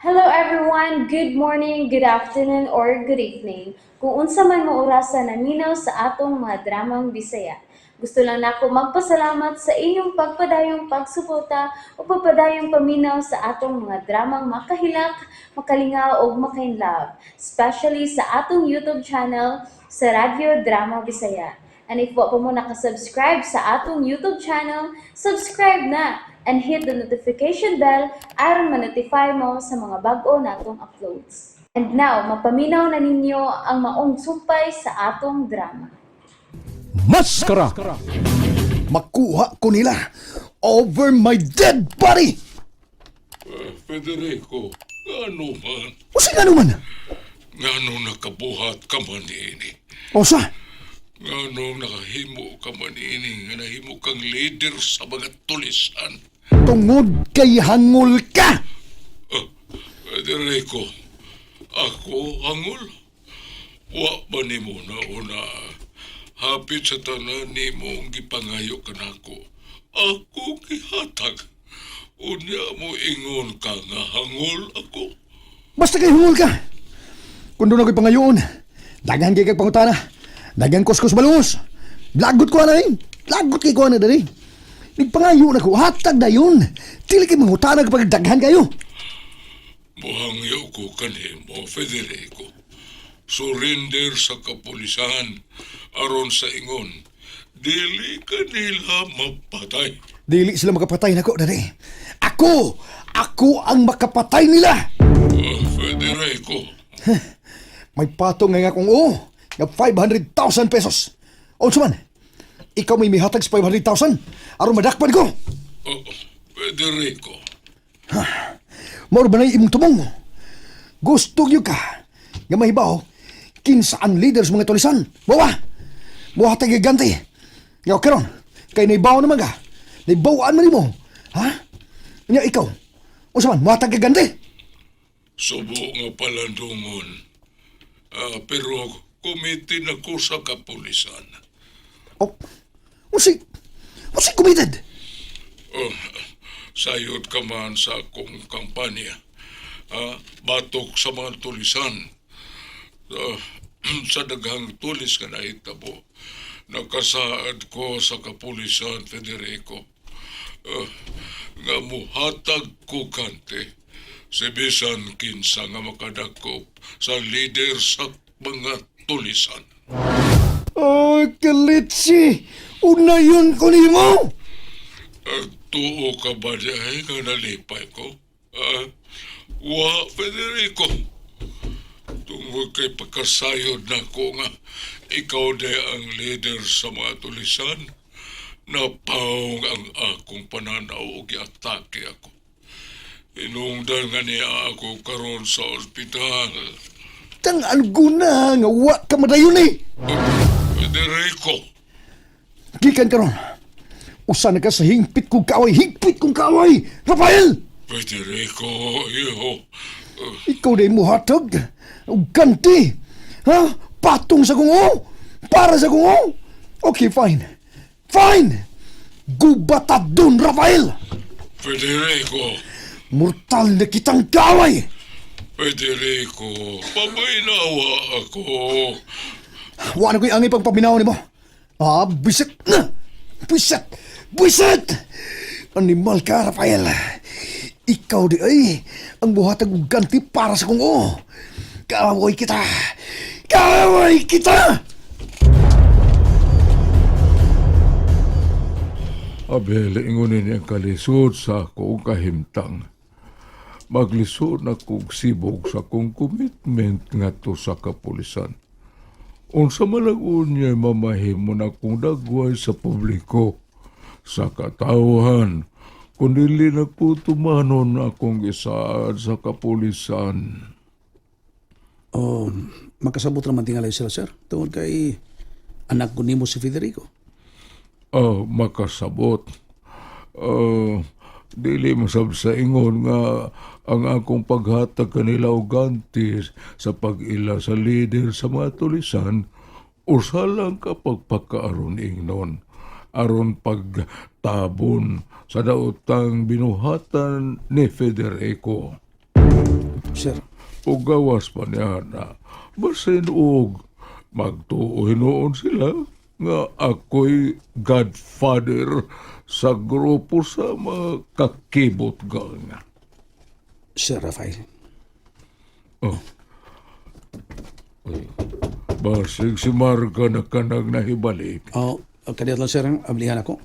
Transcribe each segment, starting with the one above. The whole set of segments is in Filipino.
Hello everyone, good morning, good afternoon, or good evening. Kung unsa man mo orasan naminaw sa atong mga dramang Bisaya. Gusto lang nako magpasalamat sa inyong pagpadayong pagsuporta o pagpadayong paminaw sa atong mga dramang makahilak, makalingaw o makainlove, especially sa atong YouTube channel sa Radyo Drama Bisaya. And if wa pa mo nakasubscribe sa atong YouTube channel, subscribe na and hit the notification bell aron ma-notify mo sa mga bag-o natong uploads. And now, mapaminaw na ninyo ang maong sumpay sa atong drama. Maskara! Makuha ko nila over my dead body! Federico, ano man? O sige ano man? Ngano nakabuhat ka man ini? O sa? Ngano nakahimo ka man ini nga nahimo kang leader sa mga tulisan? Tungod kay hangol ka! Federico, ako hangol? Wa ba ni mo na una? Hapit sa tanan ni mong gipangayo ka nako. Ako gihatag. Unya mo ingon ka nga hangol ako. Basta kay hangol ka! Kung doon ako'y pangayoon, dagan kay kag pangutana, dagan kuskus balungos, lagot ko na rin, lagot kay ko na rin. Nagpangayo na ko, hatag na yun. Tili kay mangutana kapag daghan kayo. Muhangyo ko kanimo, Federico. Surrender sa kapulisan aron sa ingon. Dili ka nila mapatay. Dili sila makapatay na ko, dari. Ako ang makapatay nila. Federico, May patong nga kung oo, nga 500,000 pesos. O man, ikaw may mihatag sa 500,000, aron madakpan ko. Federico, Mauro ba na imong tumong mo? Gusto nyo ka, nga mahibaw, kinsaan leader sa mga tulisan. Muhatag giganti. Nga karon, kay naibaw naman ka, naibawaan man mo. Ha? Nga ikaw, o man, muhatag giganti. subo nga palandungon. Pero kumitin ako sa kapulisan. O, musik committed. Sayod ka man sa akong kampanya. Batok sa mga tulisan. Sa daghang tulis ka nahitabo. Nakasaad ko sa kapulisan, Federico. Nga muhatag ko kante. Si bisan kinsa nga makadakop sa leader sa mga tulisan. Kalitsi, unayon ko ni mo. Tuo ka ba diay nga nalipay ko? Wa, Federico. Tungod kay pagkasayod na ko nga ikaw de ang leader sa mga tulisan, napaong ang akong pananaw o giatake ako. Inungdan nga niya ako karon sa ospital. Tang alguna nga wa ka madayon eh. Federico, Gikan karon. Usa na ka sa higpit kong kaway, Rafael! Federico, iho. Ikaw day mo hatag. Ganti. Ha? Patong sa kungo. Para sa kungo. Okay, fine. Gubatad dun, Rafael. Federico, Mortal na kitang kaway. Federico, pamaynawa ako. Wala ko'y angay pang paminaw ni mo. Bisit na. Bisit! Animal ka, Rafael. Ikaw di ay ang buhatag og ganti para sa kungo. Kaway kita! Abel, ingunin niyang kalisod sa akong kahimtang. Maglisod na kong sibog sa kong commitment nga to sa kapulisan. Unsa malagun niya mamahimo na kong dagway sa publiko, sa katawhan, kundi nagputumanon akong isaad sa kapulisan. Makasabot naman tingalay sila, sir. Tungod kay anak ko nimo si Federico. Makasabot. Dili masab sa ingon nga ang akong paghatag kanila og ganti sa pag-ila sa leader sa mga tulisan usa lang kapag pagkaaron ingnon aron pagtabon sa daotang binuhatan ni Federico. Sir, O gawas pa niya na basin og magtuoy noon sila nga ako'y godfather sa grupo sa mga kakibot gang. Sir Rafael. Oh. Ay, basig si Marga na kanag nahibalik. Oh, kadiyat lang sir, ablihan ako.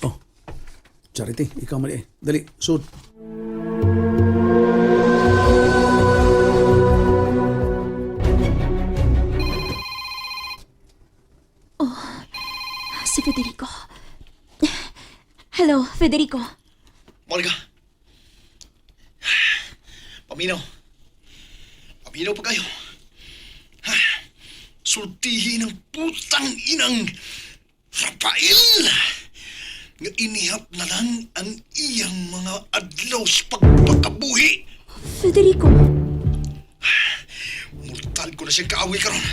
Oh. Charity, ikaw mali eh. Dali, sud. Si Federico. Hello, Federico. Marga. Paminaw. Paminaw pa kayo. Ha? Sultihin ng putang inang Rafael. Nga inihap na lang ang iyang mga adlaw sa pagpakabuhi. Federico. Mortal ko na siyang kaaway karon.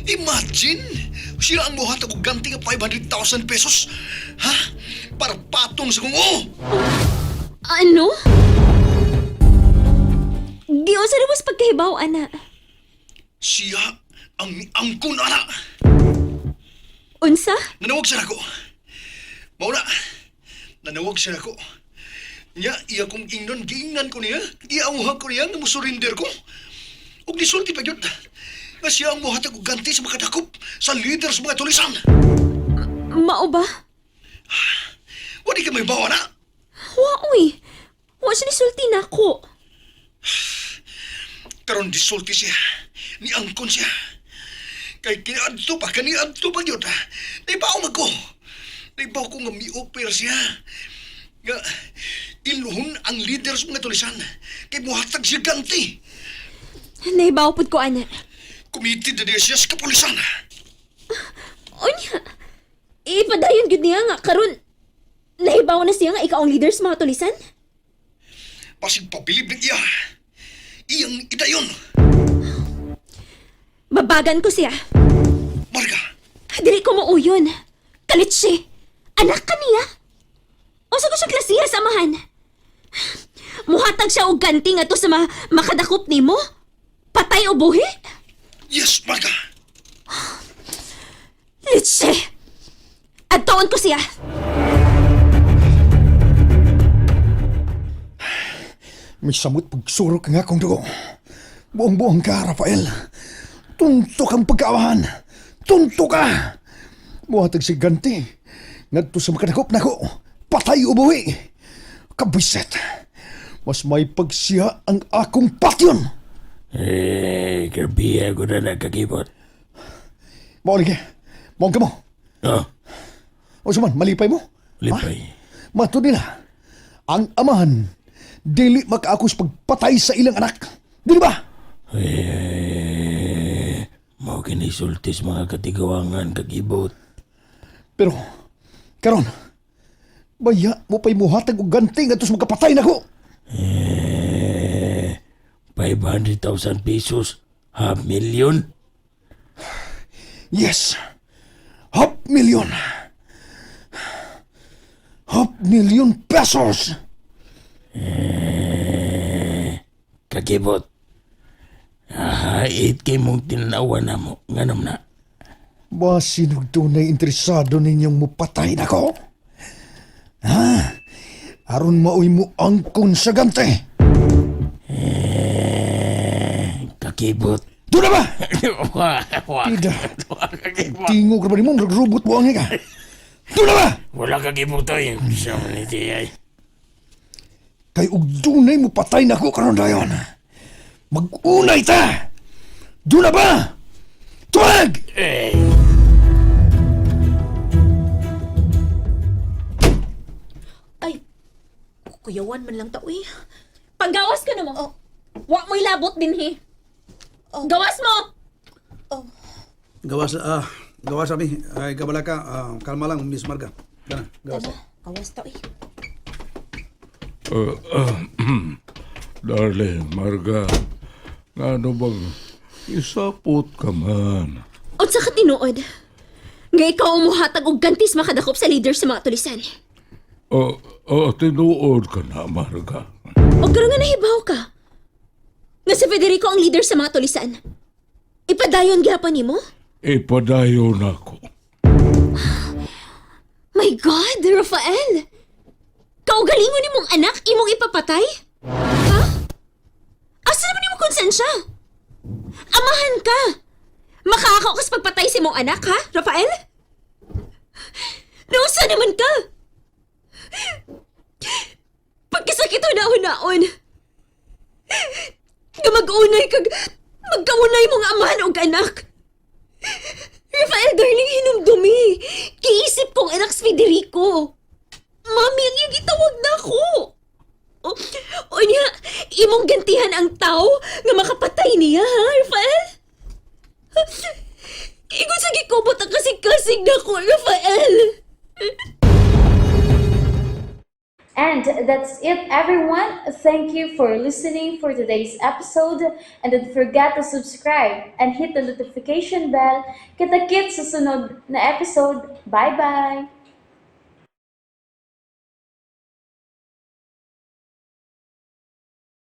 Imagine, siya ang muhatag og ganti nga 500,000 pesos. Ha? Para patong sa kung Ano? Giyon sa mas pagkahibaw, ana. Siya ang miangkon, ana. Unsa? Nanawag siya ako. Mauna, nanawag siya ako. Nya, iya kong ingnon, giingnan ko niya. Iauhag ko niya nga musurinder ko. Ug nisulti pa yun. Nga siya ang muhatag og ganti sa mga dakop sa leader sa mga tulisan. Mao ba? Wadi ka may bawa na. Wa, uy. Wa siya nisulti na ako. Karon disulti siya. Niangkon siya. Kay kaniadto pa yun. Naibaw mag ko. Naibaw ko nga mi-offer siya. Nga, iluhon ang leader sa mga tulisan. Kay muhatag siya ganti. Nahibaw pud ko, ana. Committed na niya siya sa kapulisan. Unya. Ipadayon gud niya nga karon. Nahibaw na siya nga ikaw ang leader sa mga tulisan? Pasig pabilib ng iya. Iyang idayon. Babagan ko siya. Marga, Dili ko mauyon. Kalit siya. Anak ka niya. O sa gusto klasiya sa amahan. Muhatag siya og ganti nga to sa makadakop ni mo? Patay o buhi? yes, Marga. Litse! Adtoon ko siya. May samot pagsurok nga akong dugo. Buong-buong ka, Rafael. Tuntok ang pagkaawahan. Tuntok ka! Muhatag si ganti. Ngadto sa makadakop na ko. Patay o buhi. Kabwiset. Mas may pagsiya ang akong patyon. Karbiya ko na nakakipot. Mauli ka. Maong ka mo. Oh, O saman, malipay mo. lipay. Mato nila. Ang amahan, dili makaakos pagpatay sa ilang anak. Dili ba? Mau kinisultis mga katigawangan kakibot. Pero, karon, baya mo pa'y muhatag og ganti nga tos magkapatay na ko. 500,000 pesos. $500,000. Yes. $500,000. $500,000 pesos. Kakibot. Hait kay mong tinawa na mo. Nganom na. Ba sinong tunay interesado ninyong mupatay na ko? Ha? Aron maoy mo angkon sa ganti. Kakibot. Doon na ba? Wala Tida. Tingog ka ba ni mo? Nagrobot buwangi ka. Doon na ba? kakibot ay. Sa maniti ay. Kay ug dunay mo patay na ko karon dayon. Mag-unay ta. Doon na ba? Tuwag! Ay, kuyawan man lang tao eh. Panggawas ka na mo. Wa mo'y labot din he. Gawas mo! Gawas abi. Ay, gabala ka. Kalma lang, Miss Marga. Gana, gawas. Gawas tao eh. Darling, Marga, ano bang isapot ka man? At sa katinuod, nga ikaw umuhatag og gantis makadakop sa leader sa mga tulisan. Tinuod ka na, Marga. O karon nga nahibaw ka. Nga si Federico ang leader sa mga tulisan. Ipadayon gyapon nimo? Ipadayon ako. My God, Rafael! Kaugalingon ni mong anak, imong ipapatay? Ha? Asa naman ni mo konsensya? Amahan ka! Makakaw ka sa pagpatay si mong anak, ha, Rafael? Nausa naman ka! Pagkasakit hunaon-naon. Nga mag-unay kag magkaunay mong amahan og anak. Rafael, darling, hinumdumi. Kiisip kong anak si Federico. Mami, ang iyong itawag na ako. O niya, imong gantihan ang tao nga makapatay niya, ha, Rafael? Igon sa gikubot ang kasing-kasing na ko, Rafael. And that's it, everyone. Thank you for listening for today's episode. And don't forget to subscribe and hit the notification bell. Kita-kits sa sunod na episode. Bye-bye!